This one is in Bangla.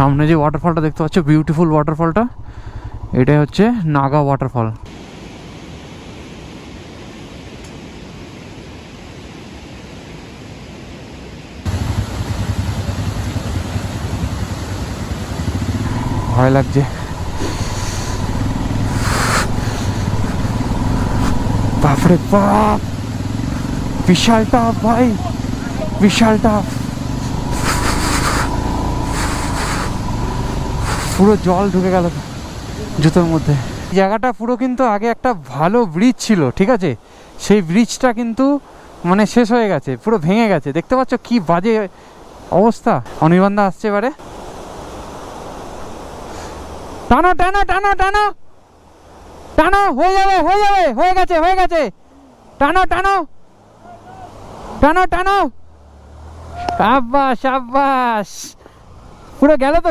সামনে যে ওয়াটারফলটা দেখতে পাচ্ছ, বিউটিফুল ওয়াটারফলটা, এটাই হচ্ছে নাগা ওয়াটারফল। ভয় লাগছে, বাপরে বাপ, বিশাল টাপ ভাই, বিশাল টাপ, পুরো জল ঢুকে গেল জুতোর মধ্যে। জায়গাটা পুরো কিন্তু আগে একটা ভালো ব্রিজ ছিল, ঠিক আছে, সেই ব্রিজটা কিন্তু মানে শেষ হয়ে গেছে, পুরো ভেঙে গেছে। দেখতে পাচ্ছ কি বাজে অবস্থা। অনির্বাণদা আসছে এবারে, টানো টানো টানো টানো টানো, হয়ে যাবে হয়ে যাবে, হয়ে গেছে হয়ে গেছে, টানো টানো টানো টানো, সাব্বাস সাব্বাস, পুরো গেল তো।